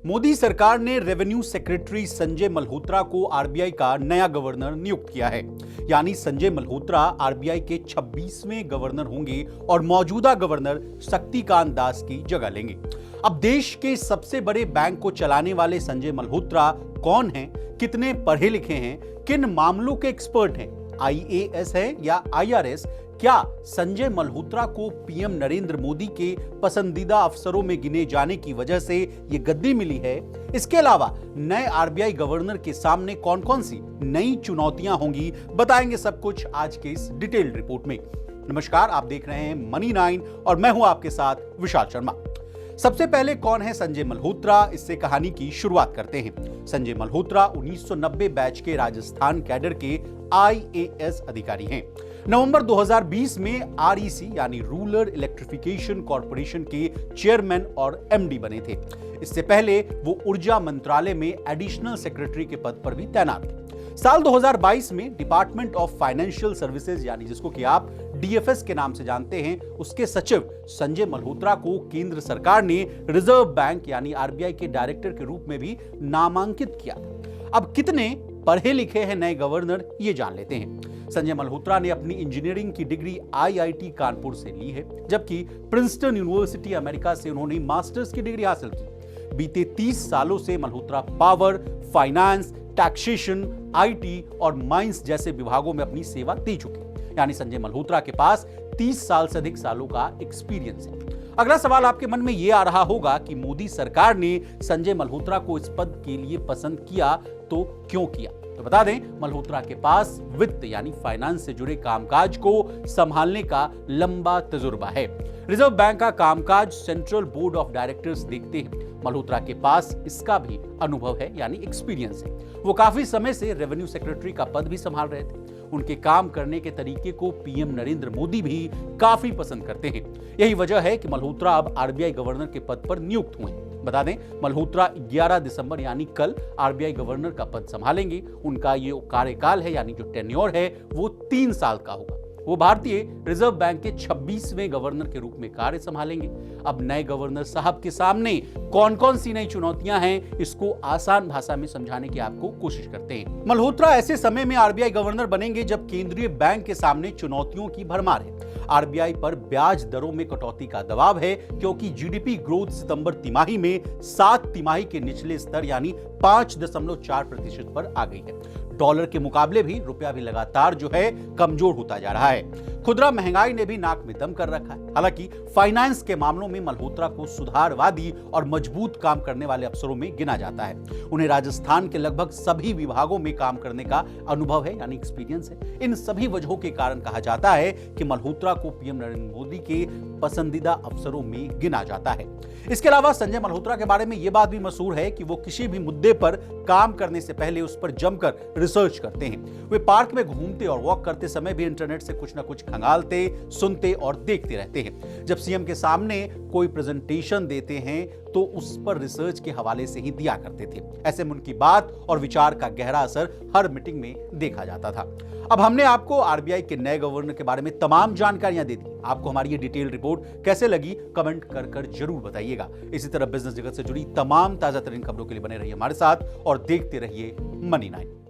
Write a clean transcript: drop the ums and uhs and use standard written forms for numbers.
मोदी सरकार ने revenue secretary Sanjay Malhotra को आरबीआई का नया गवर्नर नियुक्त किया है। यानी संजय मल्होत्रा आरबीआई के 26वें गवर्नर होंगे और मौजूदा गवर्नर शक्तिकांत दास की जगह लेंगे। अब देश के सबसे बड़े बैंक को चलाने वाले संजय मल्होत्रा कौन हैं, कितने पढ़े लिखे हैं, किन मामलों के एक्सपर्ट हैं, आईएएस है या आईआरएस? क्या संजय मल्होत्रा को पीएम नरेंद्र मोदी के पसंदीदा अफसरों में गिने जाने की वजह से यह गद्दी मिली है? इसके अलावा नए आरबीआई गवर्नर के सामने कौन कौन सी नई चुनौतियां होंगी, बताएंगे सब कुछ आज के इस डिटेल्ड रिपोर्ट में। नमस्कार, आप देख रहे हैं मनी 9 और मैं हूं आपके साथ विशाल शर्मा। सबसे पहले कौन है संजय मल्होत्रा, इससे कहानी की शुरुआत करते हैं। संजय मल्होत्रा 1990 बैच के राजस्थान कैडर के आईएएस अधिकारी हैं। नवंबर 2020 में आरईसी यानी रूरल इलेक्ट्रिफिकेशन कॉर्पोरेशन के चेयरमैन और एमडी बने थे। इससे पहले वो ऊर्जा मंत्रालय में एडिशनल सेक्रेटरी के पद पर भी तैनात थे। साल 2022 में डिपार्टमेंट ऑफ फाइनेंशियल सर्विसेज यानी जिसको कि आप डीएफएस के नाम से जानते हैं, उसके सचिव संजय मल्होत्रा को केंद्र सरकार ने रिजर्व बैंक यानी आरबीआई के डायरेक्टर के रूप में भी नामांकित किया था। अब कितने पढ़े लिखे हैं नए गवर्नर, ये जान लेते हैं। संजय मल्होत्रा ने अपनी इंजीनियरिंग की डिग्री आईआईटी कानपुर से ली है, जबकि प्रिंसटन यूनिवर्सिटी अमेरिका से उन्होंने मास्टर्स की डिग्री हासिल की। बीते 30 सालों से Malhotra power, finance, taxation, IT और माइंस जैसे विभागों में अपनी सेवा दे चुके। यानी संजय मल्होत्रा के पास 30 साल से अधिक सालों का एक्सपीरियंस है। अगला सवाल आपके मन में यह आ रहा होगा कि मोदी सरकार ने संजय मल्होत्रा को इस पद के लिए पसंद किया तो क्यों किया? तो बता दें, मल्होत्रा के पास वित्त यानी फाइनेंस से जुड़े कामकाज को संभालने का लंबा तजुर्बा है। रिजर्व बैंक का कामकाज सेंट्रल बोर्ड ऑफ डायरेक्टर्स देखते हैं। मल्होत्रा के पास इसका भी अनुभव है यानी एक्सपीरियंस है। वो काफी समय से रेवेन्यू सेक्रेटरी का पद भी संभाल रहे थे। उनके काम करने के तरीके को पीएम नरेंद्र मोदी भी काफी पसंद करते हैं। यही वजह है कि मल्होत्रा अब आरबीआई गवर्नर के पद पर नियुक्त हुए हैं। बता दें, मल्होत्रा 11 दिसंबर यानी कल आरबीआई गवर्नर का पद संभालेंगे। उनका ये कार्यकाल है यानी जो टेन्योर है वो 3 साल का होगा। वो भारतीय रिजर्व बैंक के 26वें गवर्नर के रूप में कार्य संभालेंगे। अब नए गवर्नर साहब के सामने कौन कौन सी नई चुनौतियां हैं, इसको आसान भाषा में समझाने की आपको कोशिश करते हैं। मल्होत्रा ऐसे समय में आरबीआई गवर्नर बनेंगे जब केंद्रीय बैंक के सामने चुनौतियों की भरमार है। आरबीआई पर ब्याज दरों में कटौती का दबाव है, क्योंकि जीडीपी ग्रोथ सितंबर तिमाही में 7 तिमाही के निचले स्तर यानी 5.4% पर आ गई है। डॉलर के मुकाबले भी रुपया भी लगातार जो है कमजोर होता जा रहा है। खुदरा महंगाई ने भी नाक में दम कर रखा है। हालांकि फाइनेंस के मामलों में मल्होत्रा को सुधारवादी और मजबूत काम करने वाले अफसरों में गिना जाता है। उन्हें राजस्थान के लगभग सभी विभागों में काम करने का अनुभव है यानी एक्सपीरियंस है। इन सभी वजहों के कारण कहा जाता है कि मल्होत्रा को पीएम नरेंद्र मोदी के पसंदीदा अफसरों में गिना जाता है। इसके अलावा संजय मल्होत्रा के बारे में यह बात भी मशहूर है कि वो किसी भी मुद्दे पर काम करने से पहले उस पर जमकर रिसर्च करते हैं। वे पार्क में घूमते और वॉक करते समय भी इंटरनेट से कुछ ना कुछ खंगालते, सुनते और देखते रहते हैं। जब सीएम के सामने कोई प्रेजेंटेशन देते हैं तो उस पर रिसर्च के हवाले से ही दिया करते थे। ऐसे में उनकी बात और विचार का गहरा असर हर मीटिंग में देखा जाता था। अब हमने आपको आरबीआई के नए गवर्नर के बारे में तमाम जानकारियां दे दी। आपको हमारी ये डिटेल रिपोर्ट कैसे लगी, कमेंट कर जरूर बताइएगा। इसी तरह बिजनेस जगत से जुड़ी तमाम ताजा तरीन खबरों के लिए बने रहिए हमारे साथ और देखते रहिए मनी 9।